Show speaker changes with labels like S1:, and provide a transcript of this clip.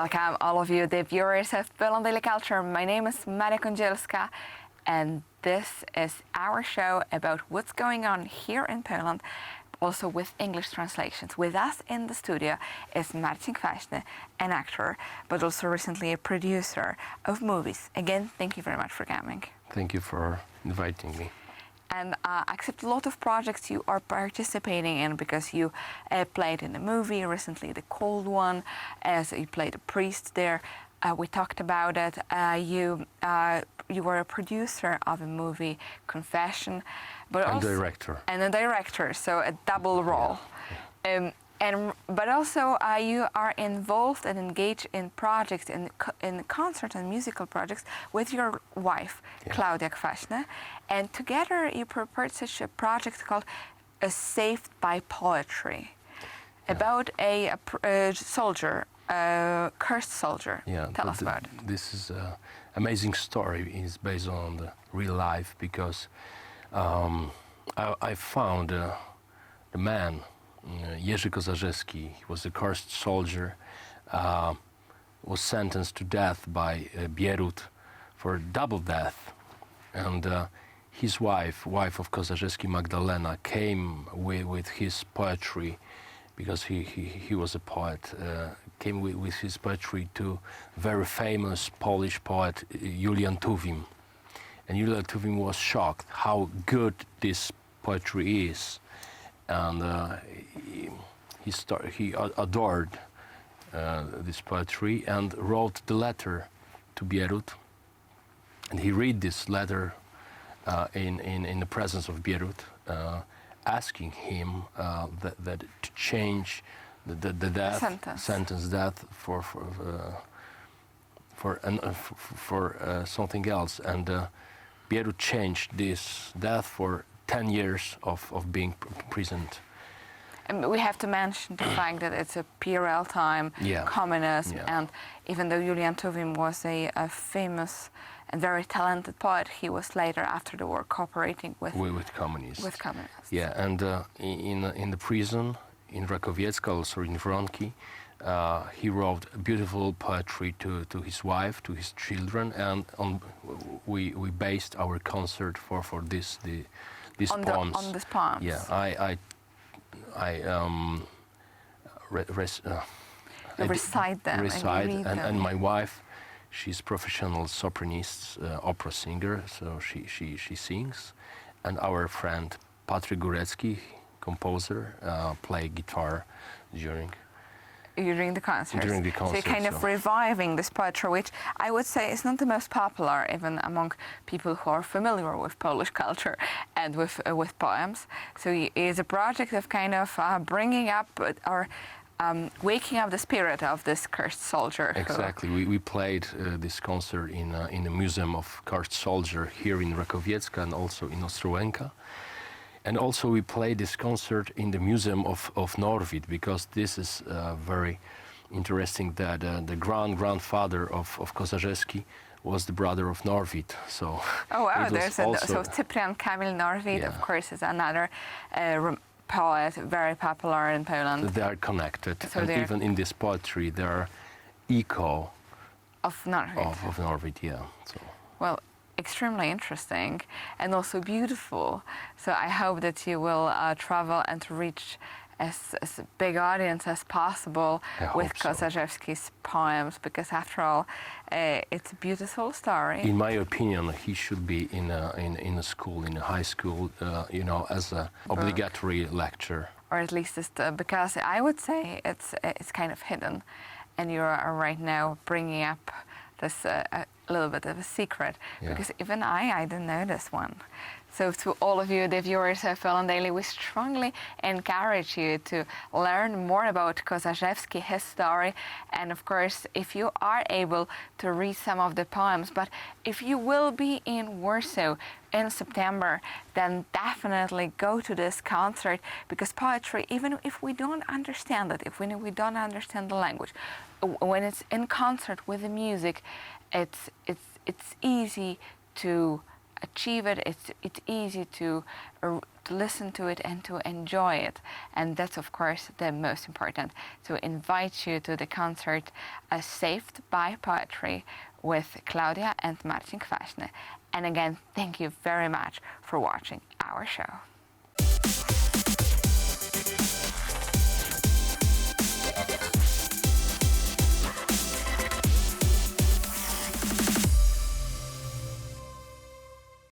S1: Welcome all of you, the viewers of Poland Daily Culture. My name is Maria Kądzielska, and this is our show about what's going on here in Poland, also with English translations. With us in the studio is Marcin, Kwaśny, an actor, but also recently a producer of movies. Again, thank you very much for coming.
S2: Thank you for inviting me.
S1: And accept a lot of projects you are participating in because you played in a movie recently, The Cold One, as you played a priest there. We talked about it. You were a producer of a movie, Confession, but
S2: And
S1: also
S2: director.
S1: and a director, so a double role. But also you are involved and engaged in projects, in concert and musical projects with your wife, Klaudia Kwaśny, and together you prepared such a project called Saved by Poetry, about a soldier, a cursed soldier. Tell us about it.
S2: This is an amazing story. It's based on the real life because I found the man, Jerzy Kozarzewski. He was a cursed soldier, was sentenced to death by Bierut for double death. And his wife of Kozarzewski, Magdalena, came with his poetry, because he was a poet, came with his poetry to very famous Polish poet Julian Tuwim. And Julian Tuwim was shocked how good this poetry is. And he adored this poetry and wrote the letter to Bierut. And he read this letter in the presence of Bierut, asking him that to change the death sentence death for something else. And Bierut changed this death for 10 years of being imprisoned.
S1: And we have to mention the fact that it's a PRL time, communism, and even though Julian Tuwim was a famous and very talented poet, he was later, after the war, cooperating with
S2: communists.
S1: With communists.
S2: Yeah, and in the prison in Rakowiecka, also in Wronki, he wrote beautiful poetry to his wife, to his children, and we based our concert for these poems.
S1: On these poems.
S2: Yeah,
S1: recite them and you read them.
S2: And my wife, she's professional sopranist, opera singer, so she sings. And our friend Patryk Górecki, composer, play guitar during the concert. So you're kind of reviving this poetry, which I would say is not the most popular even among people who are familiar with Polish culture and with poems. So it's a project of kind of bringing up or waking up the spirit of this cursed soldier. Exactly. We played this concert in the Museum of Cursed Soldier here in Rakowiecka and also in Ostrołęka. And also we played this concert in the Museum of Norwid, because this is very interesting that the grandfather of Kozarzewski was the brother of Norwid. So
S1: oh wow, so Cyprian Kamil Norwid, of course, is another poet, very popular in Poland.
S2: They are connected, so and even in this poetry there are echo
S1: of Norwid.
S2: Of Norwid, yeah. So.
S1: Well, extremely interesting and also beautiful. So I hope that you will travel and reach as big audience as possible with Kozarzewski's poems, because after all, it's a beautiful story.
S2: In my opinion, he should be in a school, in a high school, as a obligatory lecture.
S1: Or at least because I would say it's kind of hidden, and you are right now bringing up this a little bit of a secret, because even I didn't know this one. So to all of you, the viewers of Poland Daily, we strongly encourage you to learn more about Kozarzewski, his story, and of course, if you are able to read some of the poems, but if you will be in Warsaw in September, then definitely go to this concert, because poetry, even if we don't understand it, if we don't understand the language, when it's in concert with the music, it's easy to achieve it. It's easy to listen to it and to enjoy it, and that's of course the most important. To invite you to the concert Saved by Poetry with Klaudia and Marcin Kwaśny. And again, thank you very much for watching our show.